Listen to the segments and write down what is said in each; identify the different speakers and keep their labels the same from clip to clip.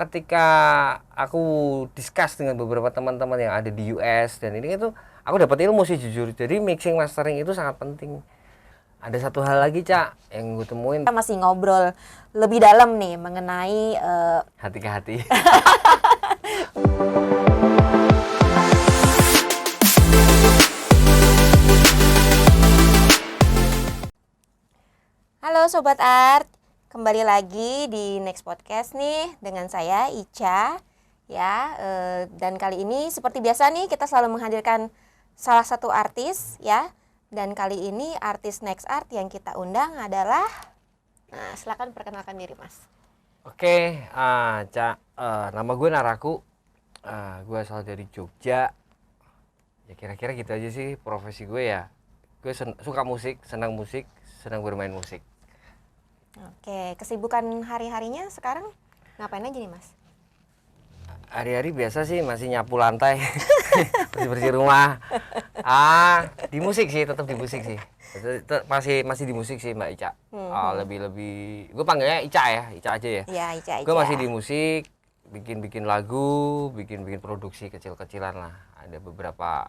Speaker 1: ketika aku discuss dengan beberapa teman-teman yang ada di US dan ini itu aku dapat ilmu sih jujur. Jadi mixing mastering itu sangat penting. Ada satu hal lagi Cak yang gue temuin.
Speaker 2: Kita masih ngobrol lebih dalam nih mengenai
Speaker 1: Hati ke hati.
Speaker 2: Halo Sobat Art, kembali lagi di Next Podcast nih dengan saya Ica ya. Dan kali ini seperti biasa nih kita selalu menghadirkan salah satu artis ya. Dan kali ini artis Next Art yang kita undang adalah, nah silakan perkenalkan diri Mas.
Speaker 1: Oke, Cak, nama gue Naraku, gue asal dari Jogja. Ya kira-kira gitu aja sih profesi gue ya. Gue suka musik, senang bermain musik.
Speaker 2: Oke, kesibukan hari-harinya sekarang ngapain aja nih Mas?
Speaker 1: Hari-hari biasa sih masih nyapu lantai, bersih-bersih rumah. Di musik sih, tetap di musik sih. Masih di musik sih Mbak Ica. Lebih gue panggilnya Ica ya, Ica aja ya.
Speaker 2: Iya, Ica.
Speaker 1: Gue masih di musik, bikin lagu, bikin produksi kecil-kecilan lah. Ada beberapa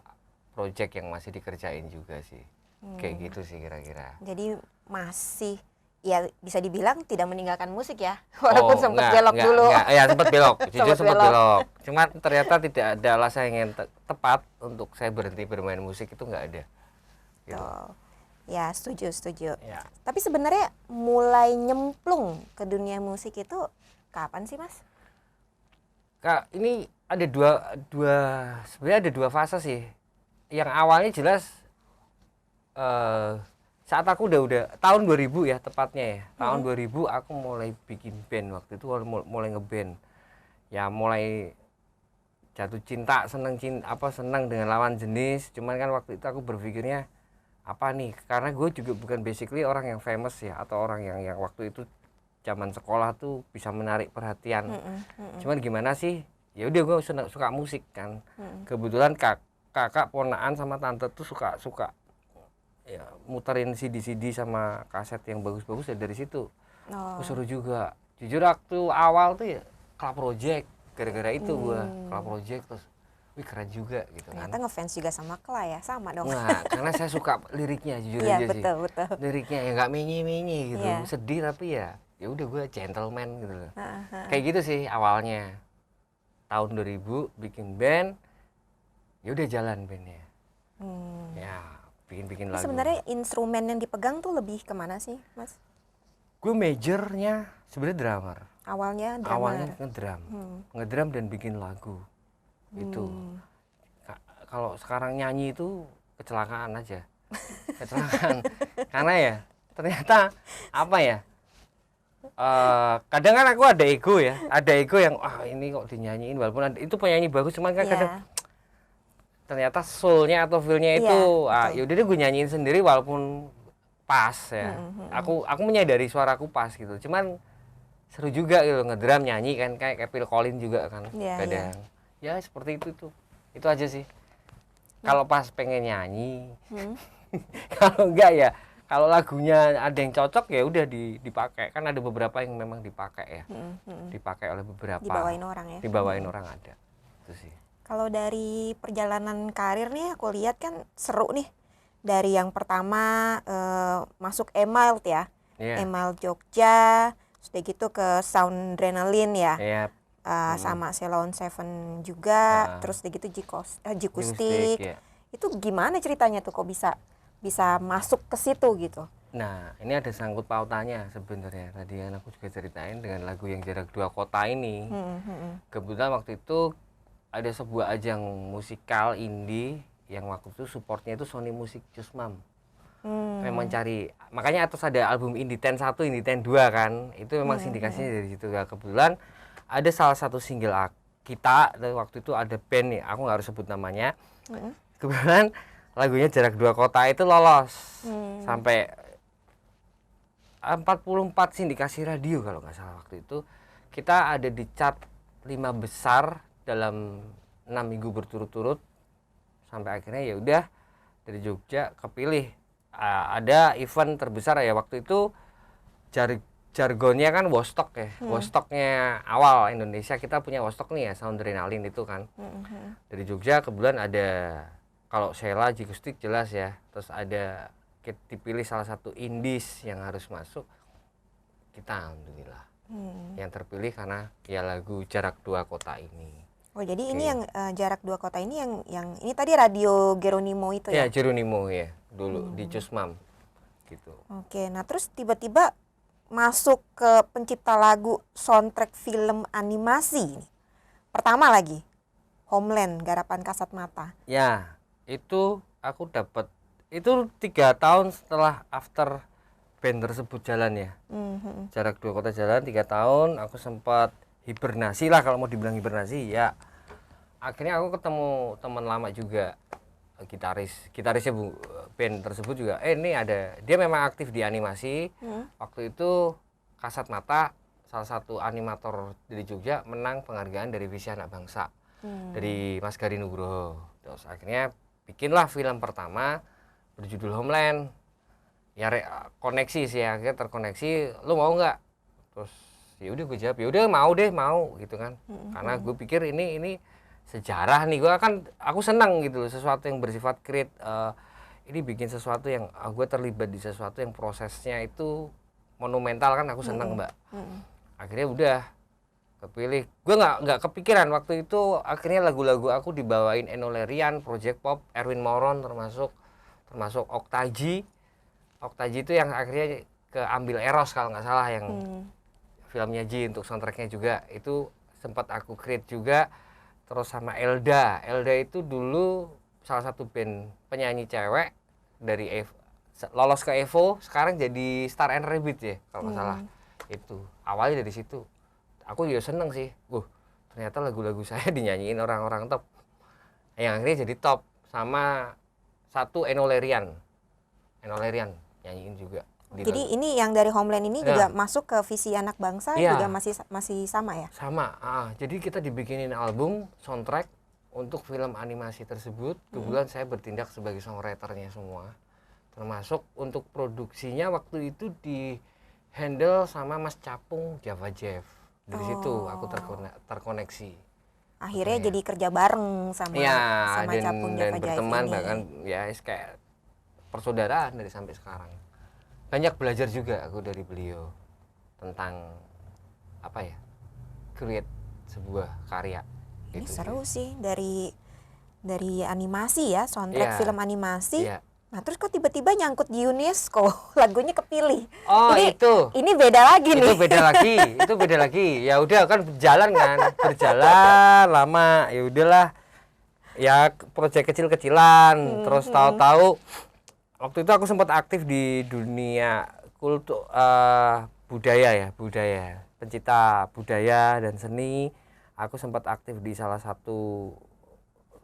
Speaker 1: project yang masih dikerjain juga sih. Kayak gitu sih kira-kira.
Speaker 2: Jadi masih, ya bisa dibilang tidak meninggalkan musik ya, walaupun sempat belok dulu.
Speaker 1: Ya sempat belok, jujur sempat
Speaker 2: belok.
Speaker 1: belok. Cuma ternyata tidak ada alasan yang tepat untuk saya berhenti bermain musik, itu nggak ada. Gitu.
Speaker 2: Tuh. Ya setuju.
Speaker 1: Ya.
Speaker 2: Tapi sebenarnya mulai nyemplung ke dunia musik itu kapan sih Mas?
Speaker 1: Kak, ini ada sebenarnya ada dua fase sih. Yang awalnya jelas saat aku udah tahun 2000 ya tepatnya ya. Tahun 2000 aku mulai bikin band, waktu itu mulai ngeband. Ya mulai jatuh cinta, senang dengan lawan jenis. Cuman kan waktu itu aku berpikirnya apa nih? Karena gue juga bukan basically orang yang famous ya, atau orang yang waktu itu zaman sekolah tuh bisa menarik perhatian. Cuman gimana sih? Ya udah gue suka musik kan. Kebetulan kakak ponaan sama tante tuh suka ya muterin CD sama kaset yang bagus-bagus ya, dari situ. Seru juga. Jujur waktu awal tuh ya Club Project, gara-gara itu gua Club Project, terus wih keren juga gitu kan.
Speaker 2: Ternyata ngefans juga sama Kla ya, sama dong.
Speaker 1: Nah, karena saya suka liriknya jujur
Speaker 2: Iya,
Speaker 1: aja sih.
Speaker 2: betul.
Speaker 1: Liriknya ya nggak menye-menye gitu.
Speaker 2: Iya.
Speaker 1: Sedih tapi ya udah gua gentleman gitu loh. Kayak gitu sih awalnya. Tahun 2000 bikin band. Ya udah jalan bandnya. Ya, bikin lagu.
Speaker 2: Sebenarnya instrumen yang dipegang tuh lebih kemana sih Mas?
Speaker 1: Gue majornya sebenarnya drummer.
Speaker 2: Awalnya drummer.
Speaker 1: Awalnya ngedrum dan bikin lagu. Itu. Kalau sekarang nyanyi itu kecelakaan aja. Kecelakaan. Karena ya ternyata apa ya? Kadang kan aku ada ego ya. Ada ego yang ini kok dinyanyiin, walaupun itu penyanyi bagus, cuman kan kadang ternyata soul-nya atau feel-nya itu yaudah deh gue nyanyiin sendiri walaupun pas ya. Aku menyadari suaraku pas gitu. Cuman seru juga gitu ngedrum nyanyi kan, kayak Phil Collins juga kan kadang. Ya seperti itu tuh. Itu aja sih. Kalau pas pengen nyanyi. Kalau enggak ya, kalau lagunya ada yang cocok ya udah dipakai. Kan ada beberapa yang memang dipakai ya. Dipakai oleh beberapa.
Speaker 2: Dibawain orang ya.
Speaker 1: Dibawain orang ada. Itu sih.
Speaker 2: Kalau dari perjalanan karir nih aku lihat kan seru nih. Dari yang pertama masuk Email ya. Email Jogja, sudah gitu ke Soundrenaline ya. Sama Ceylon Seven juga, terus udah gitu Jikustik. Itu gimana ceritanya tuh kok bisa masuk ke situ gitu?
Speaker 1: Nah, ini ada sangkut pautannya sebenarnya. Tadi kan aku juga ceritain dengan lagu yang Jarak Dua Kota ini. Kebetulan waktu itu ada sebuah ajang musikal indie yang waktu itu supportnya itu Sony Music Cusmam. Memang cari, makanya atas ada album Indie 1, Indie 2 kan, itu memang sindikasinya dari situ. Ya, kebetulan ada salah satu single kita, dan waktu itu ada band nih, aku nggak harus sebut namanya. Kebetulan lagunya Jarak Dua Kota itu lolos sampai 44 sindikasi radio kalau nggak salah waktu itu. Kita ada di chart 5 besar dalam 6 minggu berturut-turut, sampai akhirnya ya udah dari Jogja kepilih. Ada event terbesar ya waktu itu, jargonnya kan Wostock ya. Wostocknya awal Indonesia, kita punya Wostock nih ya, Soundrenalin itu kan. Dari Jogja kebetulan ada, kalau Sheila Jikustik jelas ya. Terus ada dipilih salah satu indies yang harus masuk. Kita alhamdulillah yang terpilih karena ya lagu Jarak Dua Kota ini.
Speaker 2: Oh jadi ini yang Jarak Dua Kota ini yang ini tadi Radio Geronimo itu ya?
Speaker 1: Ya Geronimo ya dulu di Cusmam gitu.
Speaker 2: Oke, nah terus tiba-tiba masuk ke pencipta lagu soundtrack film animasi. Pertama lagi, Homeland, garapan Kasat Mata.
Speaker 1: Ya, itu aku dapat itu 3 tahun setelah after band tersebut jalan ya. Jarak Dua Kota jalan 3 tahun, aku sempat hibernasi lah kalau mau dibilang hibernasi ya. Akhirnya aku ketemu teman lama juga, gitarisnya band tersebut juga. Ini ada, dia memang aktif di animasi. Waktu itu Kasat Mata, salah satu animator dari Jogja, menang penghargaan dari Visi Anak Bangsa dari Mas Gari Nugroho. Terus akhirnya bikinlah film pertama berjudul Homeland. Ya koneksi sih, akhirnya terkoneksi. Lu mau nggak? Terus ya udah gue jawab, ya udah mau gitu kan. Karena gue pikir ini sejarah nih, aku senang gitu loh, sesuatu yang bersifat create, ini bikin sesuatu yang gue terlibat di sesuatu yang prosesnya itu monumental kan, aku senang Mbak. Akhirnya udah kepilih, gue nggak kepikiran waktu itu. Akhirnya lagu-lagu aku dibawain Enno Lerian, Project Pop, Erwin Moron, termasuk Oktaji itu yang akhirnya keambil Eros kalau nggak salah, yang filmnya Ji untuk soundtracknya juga itu sempat aku create juga. Terus sama Elda itu dulu salah satu band penyanyi cewek dari lolos ke Evo, sekarang jadi Star and Rabbit ya kalau nggak salah. Itu awalnya dari situ aku juga seneng sih, ternyata lagu-lagu saya dinyanyiin orang-orang top, yang akhirnya jadi top. Sama satu Enno Lerian nyanyiin juga.
Speaker 2: Jadi ini yang dari Homeland ini juga masuk ke Visi Anak Bangsa, juga masih sama ya?
Speaker 1: Sama. Jadi kita dibikinin album soundtrack untuk film animasi tersebut. Kebetulan saya bertindak sebagai songwriternya semua. Termasuk untuk produksinya waktu itu di handle sama Mas Capung Java Jeff. Dari situ aku terkoneksi.
Speaker 2: Akhirnya jadi kerja bareng sama Capung Java Jeff
Speaker 1: berteman
Speaker 2: ini.
Speaker 1: Bahkan ya kayak persaudaraan dari sampai sekarang. Banyak belajar juga aku dari beliau tentang create sebuah karya.
Speaker 2: Ini gitu seru sih, dari animasi ya, soundtrack film animasi. Nah terus kok tiba-tiba nyangkut di UNESCO, lagunya kepilih. Ini beda lagi nih.
Speaker 1: Itu beda lagi. Ya udah kan berjalan lama. Ya udahlah. Ya proyek kecil-kecilan. Terus tahu-tahu waktu itu aku sempat aktif di dunia kultur, budaya, pencinta budaya dan seni. Aku sempat aktif di salah satu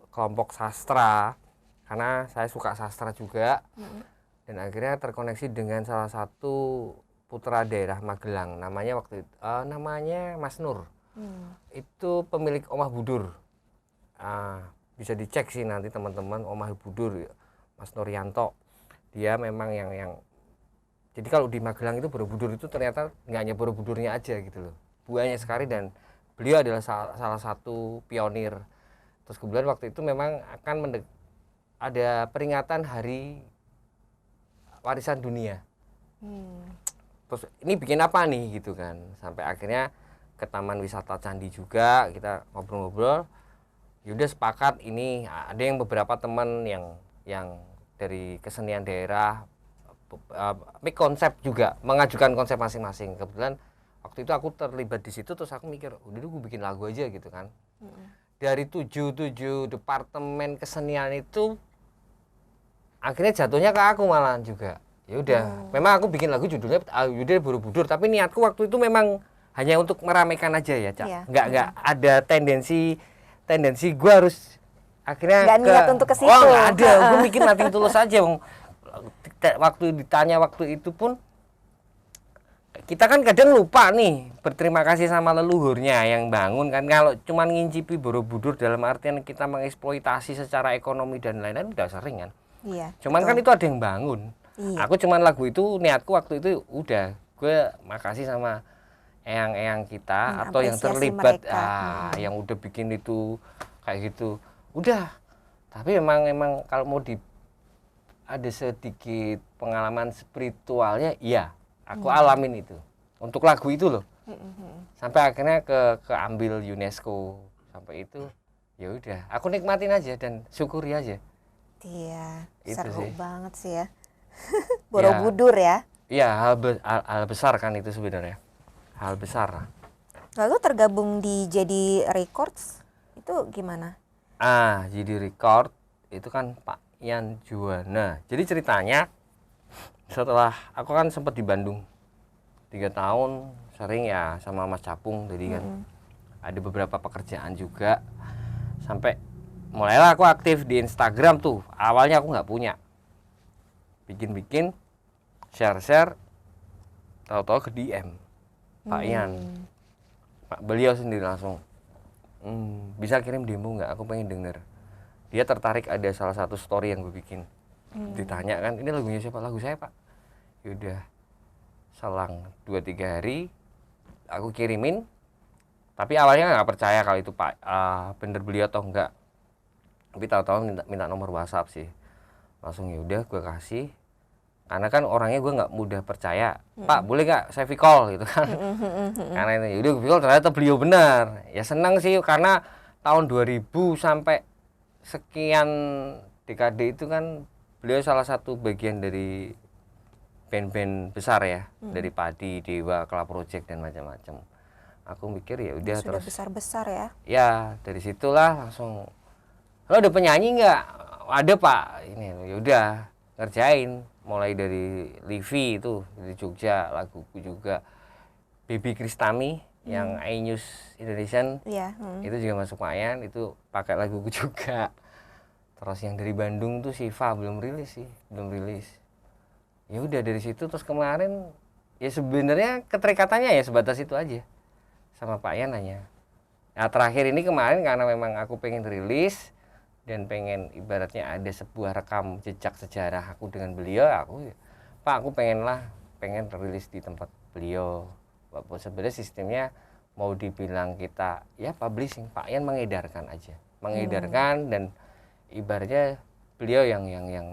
Speaker 1: kelompok sastra karena saya suka sastra juga. Dan akhirnya terkoneksi dengan salah satu putra daerah Magelang, namanya Mas Nur. Itu pemilik Omah Budur. Bisa dicek sih nanti teman-teman, Omah Budur, Mas Nuryanto. Dia memang yang jadi kalau di Magelang itu Borobudur itu ternyata nggak hanya Borobudurnya aja gitu loh, banyak sekali, dan beliau adalah salah satu pionir. Terus kemudian waktu itu memang akan ada peringatan Hari Warisan Dunia. Terus ini bikin apa nih gitu kan, sampai akhirnya ke Taman Wisata Candi juga kita ngobrol-ngobrol. Yaudah sepakat, ini ada yang beberapa teman yang dari kesenian daerah, konsep juga, mengajukan konsep masing-masing. Kebetulan waktu itu aku terlibat di situ, terus aku mikir, udah gue bikin lagu aja gitu kan. Dari 7 departemen kesenian itu akhirnya jatuhnya ke aku malahan juga. Ya udah, memang aku bikin lagu judulnya Yaudah Borobudur, tapi niatku waktu itu memang hanya untuk meramaikan aja ya, Cak. Nggak ada tendensi gue harus akhirnya
Speaker 2: nggak niat untuk ke situ.
Speaker 1: Nggak ada, gue mikir nothing tulus aja. Waktu ditanya waktu itu pun kita kan kadang lupa nih berterima kasih sama leluhurnya yang bangun kan. Kalau cuman ngincipi Borobudur dalam artian kita mengeksploitasi secara ekonomi dan lain-lain udah sering kan.
Speaker 2: Iya.
Speaker 1: Cuman betul. Kan itu ada yang bangun. Iya. Aku cuman lagu itu, niatku waktu itu udah gue makasih sama eyang-eyang kita atau yang
Speaker 2: Apresiasi
Speaker 1: terlibat
Speaker 2: mereka.
Speaker 1: yang udah bikin itu kayak gitu. Udah. Tapi emang kalau mau ada sedikit pengalaman spiritualnya, iya, aku alamin itu. Untuk lagu itu loh. Sampai akhirnya keambil UNESCO sampai itu. Ya udah, aku nikmatin aja dan syukuri aja.
Speaker 2: Iya,
Speaker 1: Itu
Speaker 2: seru
Speaker 1: sih.
Speaker 2: banget sih ya. Borobudur ya.
Speaker 1: Iya, hal besar kan itu sebenarnya. Hal besar.
Speaker 2: Lalu tergabung di Jadi Records itu gimana?
Speaker 1: Jadi record itu kan Pak Yan Juwana. Jadi ceritanya setelah aku kan sempat di Bandung 3 tahun, sering ya sama Mas Capung, jadi kan ada beberapa pekerjaan juga. Sampai mulailah aku aktif di Instagram tuh. Awalnya aku nggak punya, bikin share tahu-tahu ke DM Pak Yan, Pak beliau sendiri langsung bisa kirim demo nggak, aku pengen denger. Dia tertarik, ada salah satu story yang gue bikin. Ditanya kan, ini lagunya siapa? Lagu saya Pak. Yaudah, selang 2-3 hari aku kirimin, tapi awalnya nggak percaya kalau itu Pak bener beliau atau enggak. Tapi tahu-tahu minta nomor WhatsApp sih, langsung yaudah gue kasih. Karena kan orangnya gue nggak mudah percaya. Pak boleh nggak saya call gitu kan. Karena itu yaudah gue call, ternyata beliau benar. Ya senang sih, karena tahun 2000 sampai sekian dekade itu kan beliau salah satu bagian dari band-band besar ya, dari Padi, Dewa, Club Project dan macam-macam. Aku mikir ya udah
Speaker 2: Sudah
Speaker 1: terus
Speaker 2: besar-besar ya.
Speaker 1: ya dari situlah langsung, lo ada penyanyi nggak? Ada Pak, ini ya udah ngerjain mulai dari Livi itu dari Jogja, laguku juga Baby Kristami yang iNews Indonesian
Speaker 2: Iya.
Speaker 1: itu juga masuk Mayan, itu pakai laguku juga. Terus yang dari Bandung tuh Siva belum rilis. Ya udah dari situ terus kemarin ya sebenarnya keterikatannya ya sebatas itu aja sama Pak Yan hanya. Nah terakhir ini kemarin karena memang aku pengen rilis dan pengen ibaratnya ada sebuah rekam jejak sejarah aku dengan beliau, aku pengen rilis di tempat beliau. Walaupun sebenarnya sistemnya mau dibilang kita ya publishing, Pak Yan mengedarkan dan ibaratnya beliau yang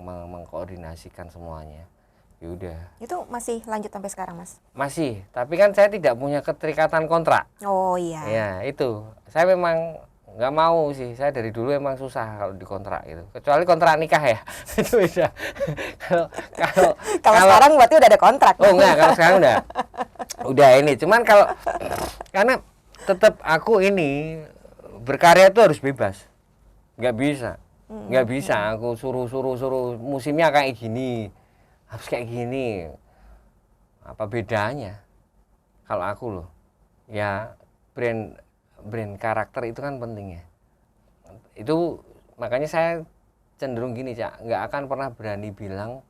Speaker 1: mengkoordinasikan semuanya. Ya udah.
Speaker 2: Itu masih lanjut sampai sekarang, Mas?
Speaker 1: Masih, tapi kan saya tidak punya keterikatan kontrak.
Speaker 2: Oh iya.
Speaker 1: Ya itu, saya memang nggak mau sih, saya dari dulu emang susah kalau dikontrak gitu, kecuali kontrak nikah ya. Itu bisa. kalau
Speaker 2: sekarang berarti udah ada kontrak.
Speaker 1: Oh enggak, kalau sekarang udah ini, cuman kalau karena tetap aku ini berkarya itu harus bebas, nggak bisa aku suruh musimnya kayak gini, harus kayak gini. Apa bedanya kalau aku loh ya, brand karakter itu kan penting ya. Itu makanya saya cenderung gini Cak, nggak akan pernah berani bilang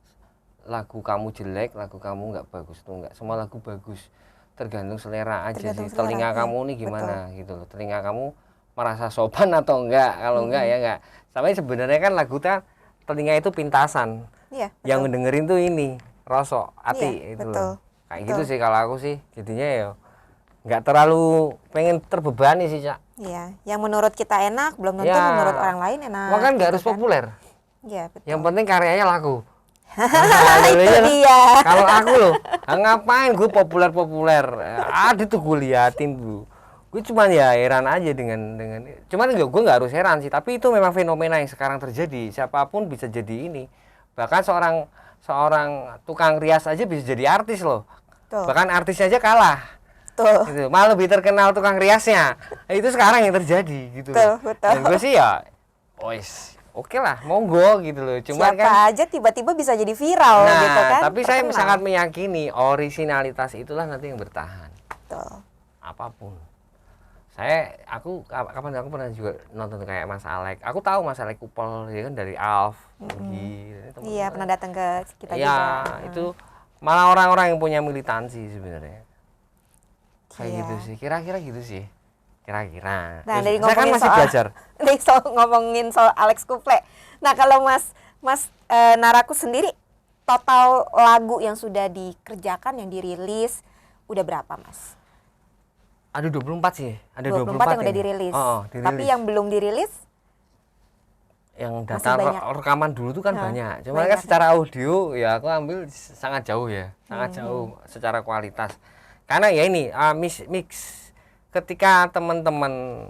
Speaker 1: lagu kamu jelek, lagu kamu nggak bagus. Tuh nggak, semua lagu bagus, tergantung selera aja sih. Telinga kamu nih gimana gitu loh, telinga kamu merasa sopan atau enggak. Kalau enggak ya enggak. Sampai sebenarnya kan lagu telinga itu pintasan, yang ngedengerin tuh ini rosok hati itu loh. Kayak gitu sih kalau aku sih, jadinya ya nggak terlalu pengen terbebani sih Cak.
Speaker 2: Iya, yang menurut kita enak belum tentu menurut orang lain enak.
Speaker 1: Makanya nggak harus populer.
Speaker 2: Iya betul.
Speaker 1: Yang penting karyanya laku.
Speaker 2: Itu dia.
Speaker 1: Kalau aku loh, ngapain gue populer? Ada tuh gue liatin dulu. Gue cuman ya heran aja dengan cuman gue nggak harus heran sih, tapi itu memang fenomena yang sekarang terjadi. Siapapun bisa jadi ini. Bahkan seorang tukang rias aja bisa jadi artis loh. Tuh. Bahkan artisnya aja kalah. Tuh. Gitu. Malah lebih terkenal tukang riasnya. Itu sekarang yang terjadi gitu.
Speaker 2: Tuh, betul.
Speaker 1: Dan gue sih ya, oke lah, monggo gitu loh. Cuman
Speaker 2: siapa aja tiba-tiba bisa jadi viral gitu kan.
Speaker 1: Tapi saya sangat meyakini originalitas itulah nanti yang bertahan. Betul. Apapun. Aku pernah juga nonton kayak Mas Alek. Aku tahu Mas Alek Kupol ya kan dari Alf.
Speaker 2: Iya, pernah datang ke kita juga.
Speaker 1: Iya, itu malah orang-orang yang punya militansi sebenarnya. Kayak gitu sih, kira-kira gitu sih. Kira-kira.
Speaker 2: Nah, dari
Speaker 1: saya kan masih belajar.
Speaker 2: Ngomongin soal Alex Kuple. Nah, kalau Mas Naraku sendiri total lagu yang sudah dikerjakan, yang dirilis, udah berapa, Mas?
Speaker 1: Ada 24 sih. Ada
Speaker 2: 24 yang udah
Speaker 1: ini.
Speaker 2: dirilis.
Speaker 1: Dirilis.
Speaker 2: Tapi yang belum dirilis?
Speaker 1: Yang data rekaman dulu tuh kan banyak. Cuma kan secara audio ya aku ambil sangat jauh ya. Sangat jauh secara kualitas. Karena ya ini mix. Ketika teman-teman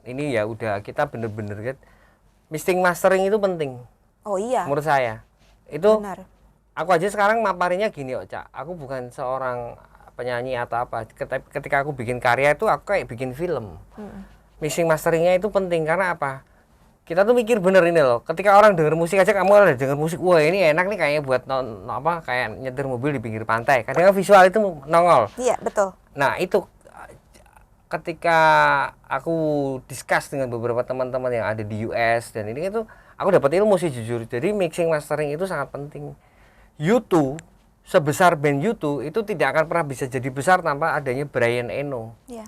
Speaker 1: ini ya udah kita bener-bener kan mixing mastering itu penting.
Speaker 2: Oh iya.
Speaker 1: Menurut saya. Itu
Speaker 2: benar.
Speaker 1: Aku aja sekarang maparinya gini, Cak. Aku bukan seorang penyanyi atau apa. Ketika aku bikin karya itu aku kayak bikin film. Mixing masteringnya itu penting karena apa? Kita tuh mikir bener ini loh. Ketika orang denger musik aja, kamu ada denger musik, wah ini enak nih kayaknya buat kayak nyetir mobil di pinggir pantai. Kadang visual itu nongol.
Speaker 2: Iya, betul.
Speaker 1: Nah, itu ketika aku discuss dengan beberapa teman-teman yang ada di US dan ini itu aku dapat ilmu sih jujur. Jadi mixing mastering itu sangat penting. U2 sebesar band U2 itu tidak akan pernah bisa jadi besar tanpa adanya Brian Eno.
Speaker 2: Iya,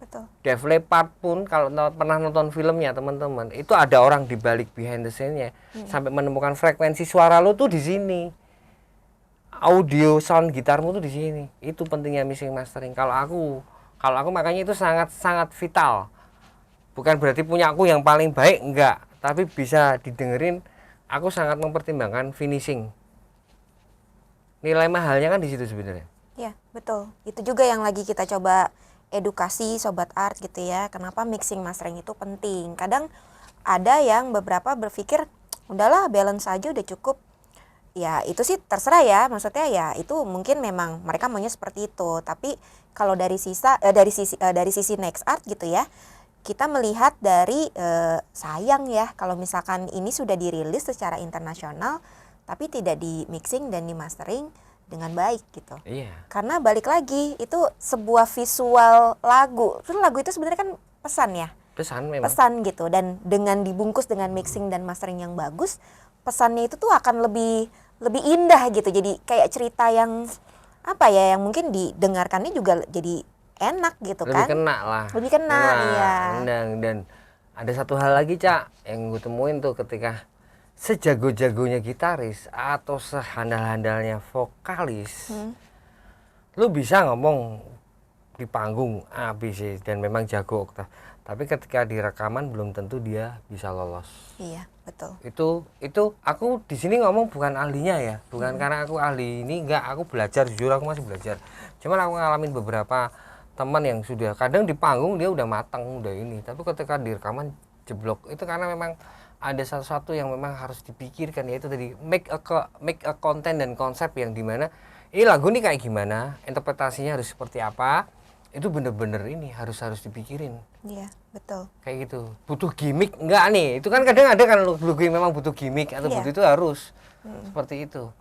Speaker 2: betul.
Speaker 1: Def Leppard pun kalau pernah nonton filmnya teman-teman, itu ada orang di balik behind the scene-nya sampai menemukan frekuensi suara lo tuh di sini. Audio sound gitarmu tuh di sini. Itu pentingnya mixing mastering. Kalau aku makanya itu sangat vital. Bukan berarti punya aku yang paling baik, enggak, tapi bisa didengerin. Aku sangat mempertimbangkan finishing. Nilai mahalnya kan di situ sebenarnya.
Speaker 2: Ya, betul. Itu juga yang lagi kita coba edukasi Sobat Art gitu ya. Kenapa mixing mastering itu penting. Kadang ada yang beberapa berpikir, udahlah balance aja udah cukup. Ya, itu sih terserah ya. Maksudnya ya itu mungkin memang mereka maunya seperti itu. Tapi kalau dari sisi Next Art gitu ya, kita melihat dari sayang ya kalau misalkan ini sudah dirilis secara internasional tapi tidak di mixing dan di mastering dengan baik gitu.
Speaker 1: Iya.
Speaker 2: Karena balik lagi itu sebuah visual lagu. Terus lagu itu sebenarnya kan pesan ya.
Speaker 1: Pesan memang.
Speaker 2: Pesan gitu, dan dengan dibungkus dengan mixing dan mastering yang bagus, pesannya itu tuh akan lebih indah gitu. Jadi kayak cerita yang apa ya, yang mungkin didengarkannya juga jadi enak gitu kan.
Speaker 1: Lebih kena lah.
Speaker 2: Lebih kena, iya.
Speaker 1: Dan ada satu hal lagi, Cak, yang gue temuin tuh ketika sejago-jagonya gitaris atau sehandal-handalnya vokalis, lu bisa ngomong di panggung A, B, C dan memang jago oktav. Tapi ketika di rekaman belum tentu dia bisa lolos.
Speaker 2: Iya, betul.
Speaker 1: Itu aku di sini ngomong bukan ahlinya ya, bukan karena aku ahli ini, enggak, aku belajar, jujur aku masih belajar. Cuman aku ngalamin beberapa teman yang sudah kadang di panggung dia udah matang, udah ini, tapi ketika di rekaman jeblok. Itu karena memang ada sesuatu yang memang harus dipikirkan, yaitu tadi make a content dan konsep yang dimana ini lagu nih kayak gimana, interpretasinya harus seperti apa, itu bener-bener ini harus dipikirin.
Speaker 2: Iya, betul.
Speaker 1: Kayak gitu. Butuh gimmick enggak nih? Itu kan kadang ada kan lagu yang memang butuh gimmick atau butuh itu harus seperti itu.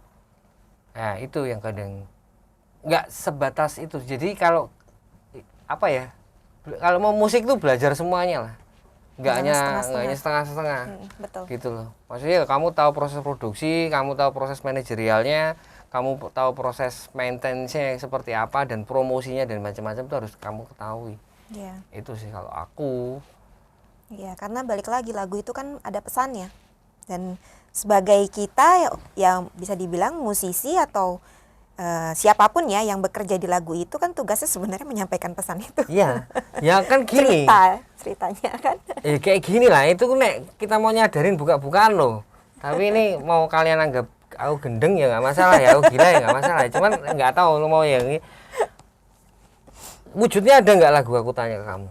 Speaker 1: Nah, itu yang kadang enggak sebatas itu. Jadi kalau apa ya? Kalau mau musik tuh belajar semuanya lah. Enggak hanya setengah-setengah.
Speaker 2: Betul.
Speaker 1: Gitu loh. Maksudnya kamu tahu proses produksi, kamu tahu proses manajerialnya, kamu tahu proses maintenance-nya seperti apa dan promosinya dan macam-macam itu harus kamu ketahui.
Speaker 2: Iya.
Speaker 1: Itu sih kalau aku.
Speaker 2: Iya, karena balik lagi lagu itu kan ada pesannya. Dan sebagai kita yang bisa dibilang musisi atau siapapun ya yang bekerja di lagu itu kan tugasnya sebenarnya menyampaikan pesan itu.
Speaker 1: Iya. Ya kan gini.
Speaker 2: Ceritanya kan.
Speaker 1: Kayak gini lah, itu nek kita mau nyadarin buka-bukaan loh. Tapi ini mau kalian anggap aku gendeng ya nggak masalah ya, aku gila ya nggak masalah. Cuman nggak tahu lo mau yang ini. Wujudnya ada nggak lagu, aku tanya ke kamu?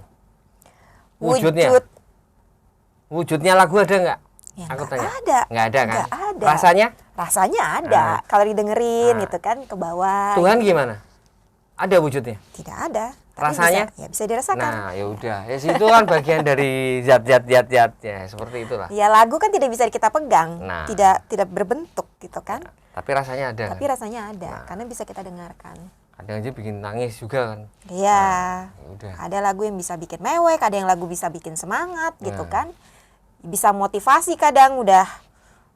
Speaker 1: Wujudnya lagu ada nggak?
Speaker 2: Ya,
Speaker 1: aku
Speaker 2: nggak
Speaker 1: tanya.
Speaker 2: Ada.
Speaker 1: Nggak ada kan?
Speaker 2: Nggak ada. Rasanya ada. Kalau didengerin gitu kan ke bawah.
Speaker 1: Tuhan gimana? Ada wujudnya?
Speaker 2: Tidak ada. Tapi
Speaker 1: rasanya?
Speaker 2: Bisa dirasakan.
Speaker 1: Nah, ya udah. Ya itu kan bagian dari zat-zat ya, seperti itulah.
Speaker 2: Ya lagu kan tidak bisa kita pegang.
Speaker 1: Nah.
Speaker 2: Tidak berbentuk gitu kan.
Speaker 1: Tapi rasanya ada.
Speaker 2: Tapi rasanya ada karena bisa kita dengarkan.
Speaker 1: Kadang aja bikin nangis juga kan.
Speaker 2: Iya.
Speaker 1: Nah, udah.
Speaker 2: Ada lagu yang bisa bikin mewek, ada yang lagu bisa bikin semangat gitu kan. Bisa motivasi, kadang udah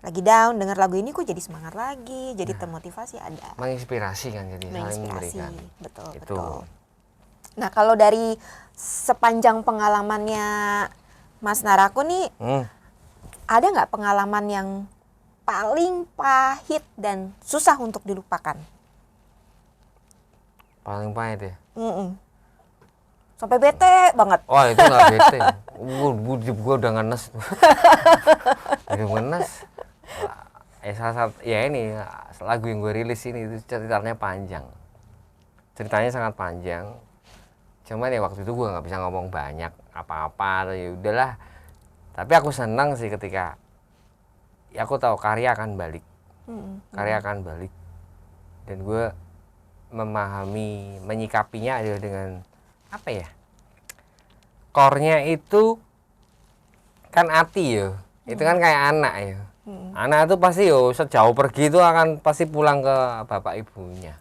Speaker 2: lagi down dengar lagu ini kok jadi semangat lagi, jadi termotivasi, ada.
Speaker 1: Menginspirasi kan, jadi saling memberikan.
Speaker 2: Betul. Nah, kalau dari sepanjang pengalamannya Mas Naraku nih, ada nggak pengalaman yang paling pahit dan susah untuk dilupakan?
Speaker 1: Paling pahit ya?
Speaker 2: Sampai bete banget.
Speaker 1: Wah itu nggak bete. Gue udah ngenes. Udah ngenes. Salah satu ya ini lagu yang gue rilis ini itu ceritanya panjang. Ceritanya sangat panjang. Cuman ya waktu itu gue nggak bisa ngomong banyak apa-apa. Ya udahlah. Tapi aku senang sih ketika ya aku tahu karya akan balik. Karya akan balik. Dan gue memahami, menyikapinya adalah dengan apa ya? Core-nya itu kan hati ya. Itu kan kayak anak ya. Anak itu pasti yo sejauh pergi itu akan pasti pulang ke bapak ibunya.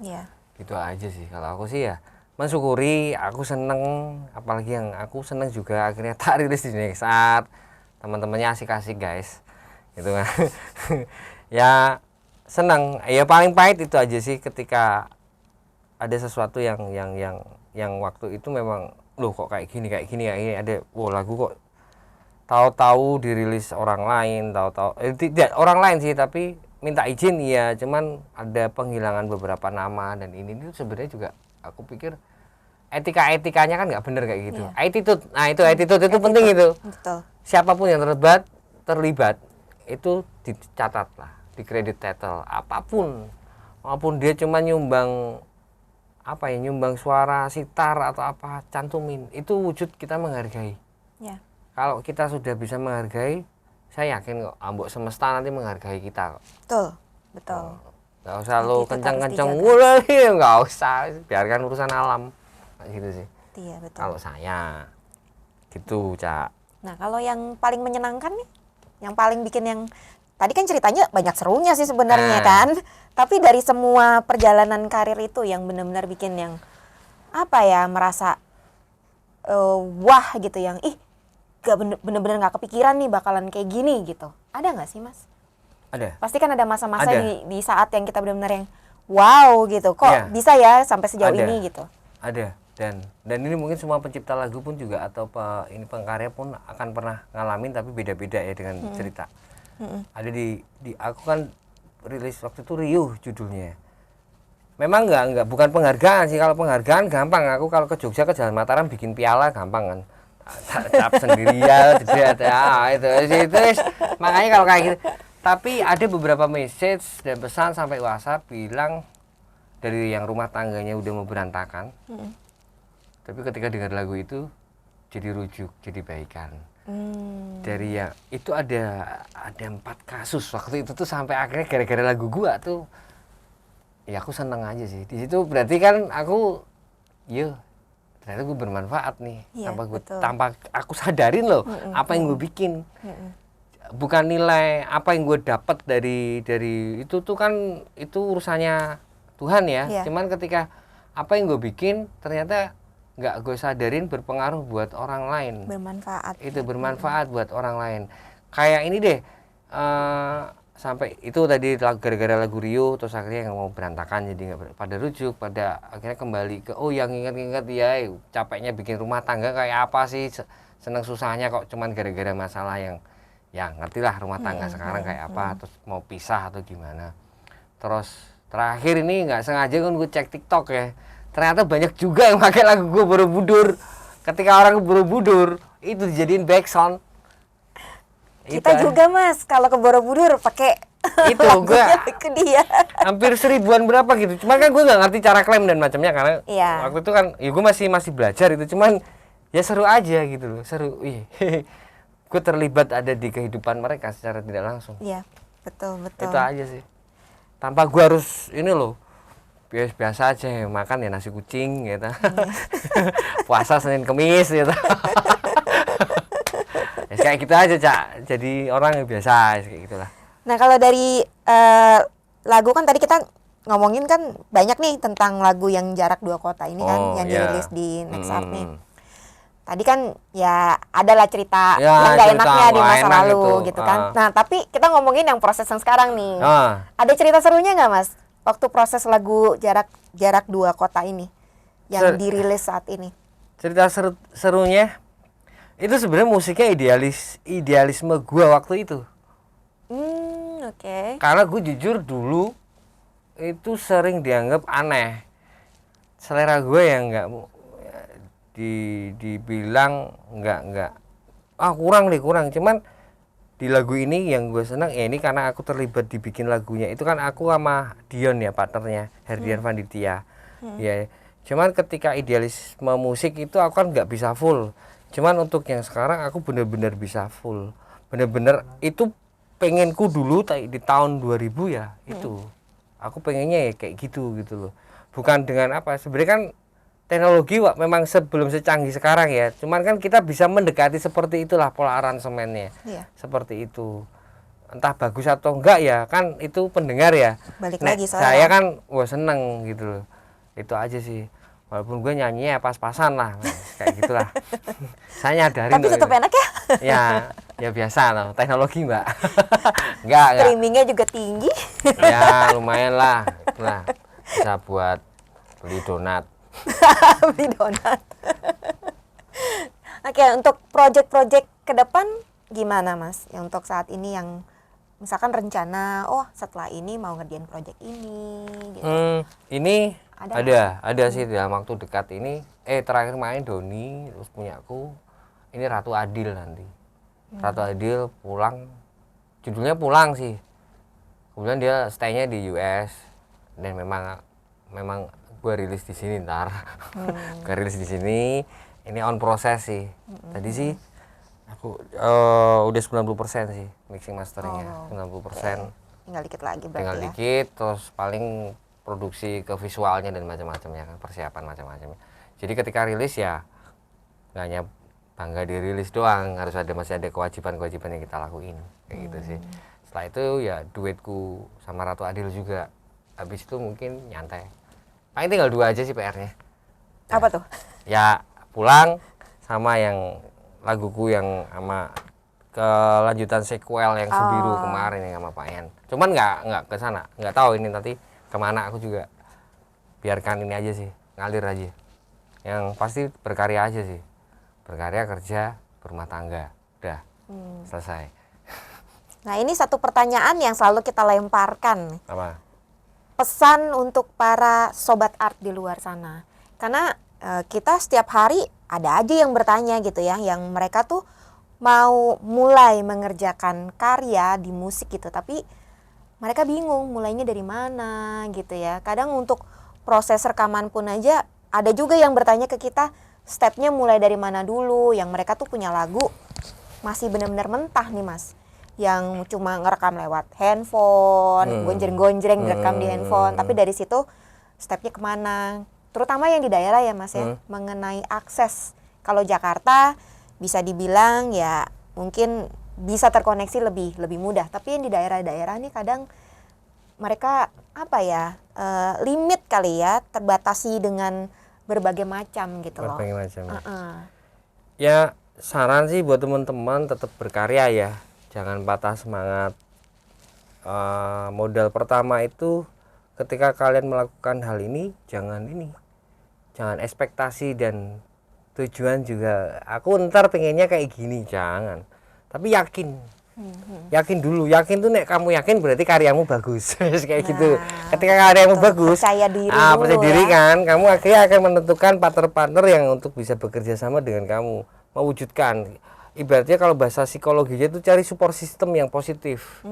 Speaker 1: Gitu aja sih. Kalau aku sih ya mensyukuri, aku seneng, apalagi yang aku seneng juga akhirnya tak rilis di Nexart. Teman-temannya asik-asik guys. Gitu kan. Ya seneng. Ya paling pahit itu aja sih ketika ada sesuatu yang waktu itu memang loh kok kayak gini ada lagu kok tahu-tahu dirilis orang lain, tahu-tahu tidak orang lain sih tapi minta izin ya, cuman ada penghilangan beberapa nama dan ini sebenarnya juga aku pikir etikanya kan nggak bener kayak gitu. Attitude, nah itu attitude itu penting itu.
Speaker 2: Betul.
Speaker 1: Siapapun yang terlibat itu dicatat lah, di credit title apapun, walaupun dia cuma nyumbang nyumbang suara sitar atau apa, cantumin itu wujud kita menghargai. Kalau kita sudah bisa menghargai, saya yakin kok ambok semesta nanti menghargai kita kok.
Speaker 2: Betul.
Speaker 1: Nggak usah lo kencang-kencang nggak usah, biarkan urusan alam gitu sih.
Speaker 2: Iya betul.
Speaker 1: Kalau saya gitu Cak.
Speaker 2: Nah kalau yang paling menyenangkan nih, yang paling bikin yang tadi kan ceritanya banyak serunya sih sebenarnya kan. Tapi dari semua perjalanan karir itu yang benar-benar bikin yang merasa wah gitu, yang bener-bener nggak kepikiran nih bakalan kayak gini gitu. Ada nggak sih Mas?
Speaker 1: Ada.
Speaker 2: Pasti kan ada masa-masa di saat yang kita benar-benar yang wow gitu. Kok bisa ya sampai sejauh ini gitu?
Speaker 1: Ada. Dan ini mungkin semua pencipta lagu pun juga atau ini pengkarya pun akan pernah ngalamin, tapi beda-beda ya dengan cerita. Ada di aku kan rilis waktu itu Riuh judulnya. Memang bukan penghargaan sih. Kalau penghargaan gampang, aku kalau ke Jogja ke Jalan Mataram bikin piala gampang kan. Cap sendirian itu makanya kalau kayak gitu. Tapi ada beberapa message dan pesan sampai WhatsApp bilang dari yang rumah tangganya udah mau berantakan. Tapi ketika dengar lagu itu jadi rujuk, jadi baikan. Dari yang itu ada 4 kasus waktu itu tuh sampai akhirnya gara-gara lagu gua tuh ya aku seneng aja sih. Di situ berarti kan aku ternyata gue bermanfaat nih. Tanpa aku sadarin loh apa yang gue bikin. Bukan nilai apa yang gue dapat dari itu tuh kan itu urusannya Tuhan ya. Cuman ketika apa yang gue bikin ternyata nggak gue sadarin berpengaruh buat orang lain.
Speaker 2: Bermanfaat.
Speaker 1: Itu bermanfaat buat orang lain. Kayak ini deh, sampai itu tadi gara-gara lagu Rio terus akhirnya yang mau berantakan jadi nggak pada rujuk, pada akhirnya kembali ke yang ingat-ingat ya capeknya bikin rumah tangga kayak apa sih, seneng susahnya kok cuman gara-gara masalah yang ya ngertilah rumah tangga sekarang kayak apa, terus mau pisah atau gimana. Terus terakhir ini nggak sengaja kan gue cek TikTok ya, ternyata banyak juga yang pakai lagu gue Borobudur. Ketika orang Borobudur itu dijadiin backsound.
Speaker 2: Kita juga Mas kalau ke Borobudur pakai
Speaker 1: itu gue
Speaker 2: ke dia.
Speaker 1: Hampir 1000-an berapa gitu. Cuman kan gue nggak ngerti cara klaim dan macamnya karena waktu itu kan ya gue masih belajar itu. Cuman ya seru aja gitu loh, seru. Gue terlibat ada di kehidupan mereka secara tidak langsung.
Speaker 2: Iya, betul.
Speaker 1: Itu aja sih. Tanpa gue harus ini loh. Biasa aja makan ya nasi kucing gitu. Puasa Senin Kemis gitu. Ya, kayak gitu aja Cak. Jadi orang yang biasa kayak gitulah.
Speaker 2: Nah, kalau dari lagu kan tadi kita ngomongin kan banyak nih tentang lagu yang Jarak Dua Kota ini kan yang dirilis di Nexart nih. Tadi kan ya adalah cerita yang gak enaknya di masa lalu gitu kan. Nah, tapi kita ngomongin yang proses yang sekarang nih. Ada cerita serunya nggak Mas? Waktu proses lagu Jarak Dua Kota ini yang dirilis saat ini.
Speaker 1: Cerita serunya itu sebenarnya musiknya idealisme gua waktu itu.
Speaker 2: Oke.
Speaker 1: Karena gue jujur dulu itu sering dianggap aneh. Selera gue yang nggak dibilang nggak kurang deh, kurang. Cuman di lagu ini yang gue seneng ya ini karena aku terlibat dibikin lagunya. Itu kan aku sama Dion ya, partnernya Herdian Vanditya. Ya, cuman ketika idealisme musik itu aku kan nggak bisa full. Cuman untuk yang sekarang aku bener-bener bisa full. Bener-bener itu pengenku dulu di tahun 2000 ya itu. Aku pengennya ya kayak gitu loh. Bukan dengan apa, sebenarnya kan teknologi memang sebelum secanggih sekarang ya. Cuman kan kita bisa mendekati seperti itulah pola aransemennya.
Speaker 2: Iya.
Speaker 1: Seperti itu. Entah bagus atau enggak ya, kan itu pendengar ya.
Speaker 2: Balik lagi
Speaker 1: saya
Speaker 2: soalnya.
Speaker 1: kan seneng gitu loh. Itu aja sih. Walaupun gue nyanyinya pas-pasan lah, kayak gitulah. Saya nyadarin.
Speaker 2: Tapi tetap enak ya.
Speaker 1: Ya biasa loh, teknologi mbak. Enggak.
Speaker 2: Streamingnya juga tinggi.
Speaker 1: Ya lumayan lah, itulah bisa buat beli donat.
Speaker 2: Beli donat. Oke, untuk project-project ke depan gimana Mas? Yang untuk saat ini yang misalkan rencana, setelah ini mau ngerjain project ini gitu.
Speaker 1: Ini ada sih dalam waktu dekat ini. Terakhir main Doni, terus punyaku. Ini Ratu Adil nanti. Ratu Adil pulang, judulnya Pulang sih. Kemudian dia stay-nya di US dan memang gue rilis di sini ntar. Gue rilis di sini. Ini on proses sih. Tadi sih aku udah 90% sih mixing masteringnya. 90%.
Speaker 2: Okay. Tinggal dikit lagi berarti.
Speaker 1: Tinggal dikit, terus paling produksi ke visualnya dan macam-macamnya kan, persiapan macam-macamnya. Jadi ketika rilis ya nggak hanya bangga dirilis doang, masih ada kewajiban-kewajiban yang kita lakuin kayak gitu sih. Setelah itu ya duetku sama Ratu Adil juga. Habis itu mungkin nyantai. Paling tinggal 2 aja sih PR-nya.
Speaker 2: Apa tuh?
Speaker 1: Ya Pulang sama yang laguku yang sama kelanjutan sequel yang Sebiru kemarin yang sama Pak En. Cuman nggak ke sana, nggak tahu ini nanti kemana, aku juga biarkan ini aja sih, ngalir aja. Yang pasti berkarya aja sih, berkarya, kerja, berumah tangga, udah selesai.
Speaker 2: Nah ini satu pertanyaan yang selalu kita lemparkan.
Speaker 1: Apa?
Speaker 2: Pesan untuk para sobat art di luar sana, karena kita setiap hari ada aja yang bertanya gitu ya, yang mereka tuh mau mulai mengerjakan karya di musik gitu, tapi mereka bingung mulainya dari mana gitu ya. Kadang untuk proses rekaman pun aja ada juga yang bertanya ke kita, stepnya mulai dari mana dulu, yang mereka tuh punya lagu masih benar-benar mentah nih Mas, yang cuma ngerekam lewat handphone, gonjreng-gonjreng direkam di handphone, tapi dari situ stepnya kemana, terutama yang di daerah ya Mas ya, mengenai akses. Kalau Jakarta bisa dibilang ya mungkin bisa terkoneksi lebih mudah, tapi yang di daerah-daerah nih kadang mereka limit kali ya, terbatasi dengan berbagai macam gitu loh.
Speaker 1: Berbagai macam. Ya saran sih buat teman-teman tetap berkarya ya, jangan patah semangat. Modal pertama itu ketika kalian melakukan hal ini jangan ekspektasi dan tujuan juga aku ntar pengennya kayak gini, jangan, tapi yakin dulu. Yakin tuh nek kamu yakin berarti karyamu bagus. Kayak gitu. Ketika karyamu bagus,
Speaker 2: percaya diri
Speaker 1: percaya diri
Speaker 2: ya.
Speaker 1: kan, kamu akhirnya akan menentukan partner-partner yang untuk bisa bekerja sama dengan kamu, mewujudkan. Ibaratnya kalau bahasa psikologinya itu cari support system yang positif.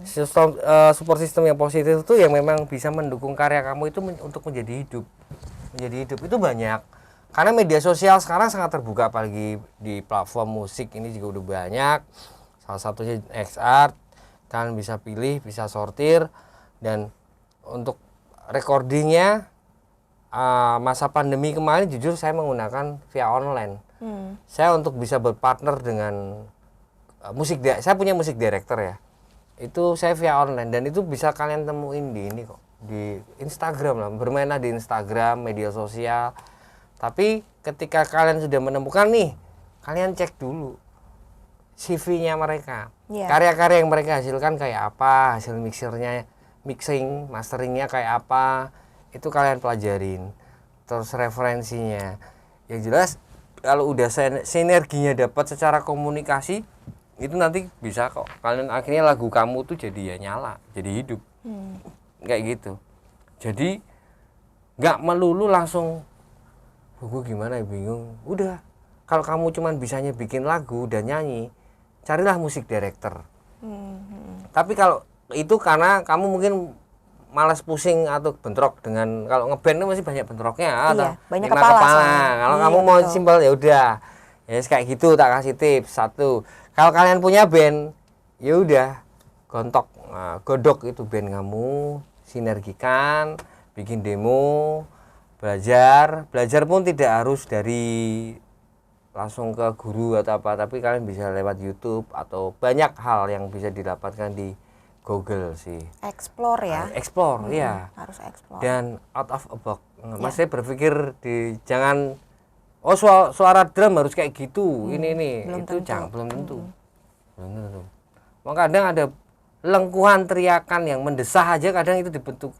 Speaker 1: Support system yang positif itu yang memang bisa mendukung karya kamu itu untuk menjadi hidup itu banyak. Karena media sosial sekarang sangat terbuka, apalagi di platform musik ini juga udah banyak. Salah satunya Xart, kalian bisa pilih, bisa sortir. Dan untuk recordingnya masa pandemi kemarin jujur saya menggunakan via online. Saya untuk bisa berpartner dengan saya punya musik director ya, itu saya via online, dan itu bisa kalian temuin di ini kok, di Instagram lah, bermainlah di Instagram, media sosial. Tapi ketika kalian sudah menemukan nih, kalian cek dulu CV-nya mereka, karya-karya yang mereka hasilkan kayak apa, hasil mixing, masteringnya kayak apa, itu kalian pelajarin. Terus referensinya, yang jelas kalau udah sinerginya dapat secara komunikasi, itu nanti bisa kok kalian akhirnya lagu kamu tuh jadi ya nyala, jadi hidup. Kayak gitu. Jadi nggak melulu langsung gue gimana ya, bingung. Udah, kalau kamu cuman bisanya bikin lagu dan nyanyi, carilah musik director. Tapi kalau itu karena kamu mungkin malas pusing atau bentrok dengan, kalau ngeband itu masih banyak bentroknya atau
Speaker 2: banyak
Speaker 1: kena
Speaker 2: kepala.
Speaker 1: Kalau kamu mau simpel ya udah. Ya kayak gitu, tak kasih tips satu. Kalau kalian punya band, ya udah gontok, godok itu band kamu, sinergikan, bikin demo, belajar pun tidak harus dari langsung ke guru atau apa, tapi kalian bisa lewat YouTube atau banyak hal yang bisa didapatkan di Google sih.
Speaker 2: Explore ya.
Speaker 1: Explore, ya.
Speaker 2: Harus explore.
Speaker 1: Dan out of a box. Maksudnya berpikir jangan suara drum harus kayak gitu. Ini
Speaker 2: belum
Speaker 1: itu
Speaker 2: tentu.
Speaker 1: belum tentu. Belum tentu. Kadang ada lengkuhan teriakan yang mendesah aja, kadang itu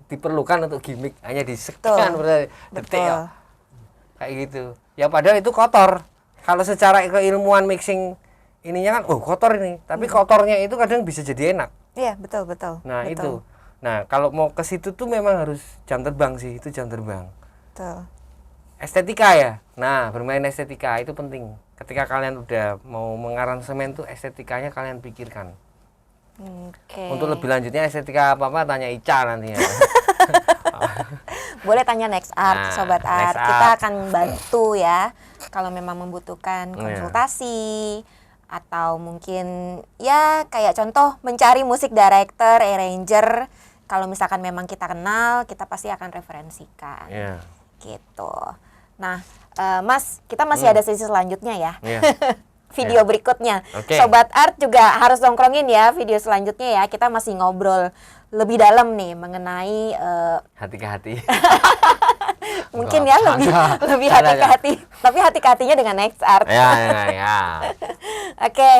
Speaker 1: diperlukan untuk gimmick, hanya disekian detik ya. Kayak gitu. Ya padahal itu kotor. Kalau secara keilmuan mixing ininya kan kotor ini, tapi kotornya itu kadang bisa jadi enak.
Speaker 2: Iya, betul.
Speaker 1: Nah,
Speaker 2: betul.
Speaker 1: itu. Nah, kalau mau ke situ tuh memang harus jam terbang sih, itu jam terbang.
Speaker 2: Betul.
Speaker 1: Estetika ya. Nah, bermain estetika itu penting. Ketika kalian udah mau mengaransemen tuh estetikanya kalian pikirkan. Untuk lebih lanjutnya estetika apa-apa tanya Ica nantinya.
Speaker 2: Boleh tanya Next Art, Sobat Art.
Speaker 1: Next Art.
Speaker 2: Kita akan bantu ya kalau memang membutuhkan konsultasi atau mungkin ya kayak contoh mencari musik director, arranger. Kalau misalkan memang kita kenal, kita pasti akan referensikan. Gitu. Nah, Mas, kita masih ada sesi selanjutnya ya. Video berikutnya. Sobat Art juga harus nongkrongin ya video selanjutnya ya. Kita masih ngobrol lebih dalam nih mengenai
Speaker 1: hati ke hati.
Speaker 2: Mungkin ya lebih hati ke hati. Tapi hati ke hatinya dengan Next Art.
Speaker 1: Ya.
Speaker 2: Oke,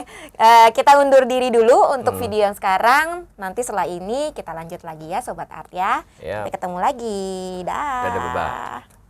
Speaker 2: kita undur diri dulu untuk video yang sekarang. Nanti setelah ini kita lanjut lagi ya Sobat Art ya. Sampai ketemu lagi. Dah.
Speaker 1: Dadah, bye-bye.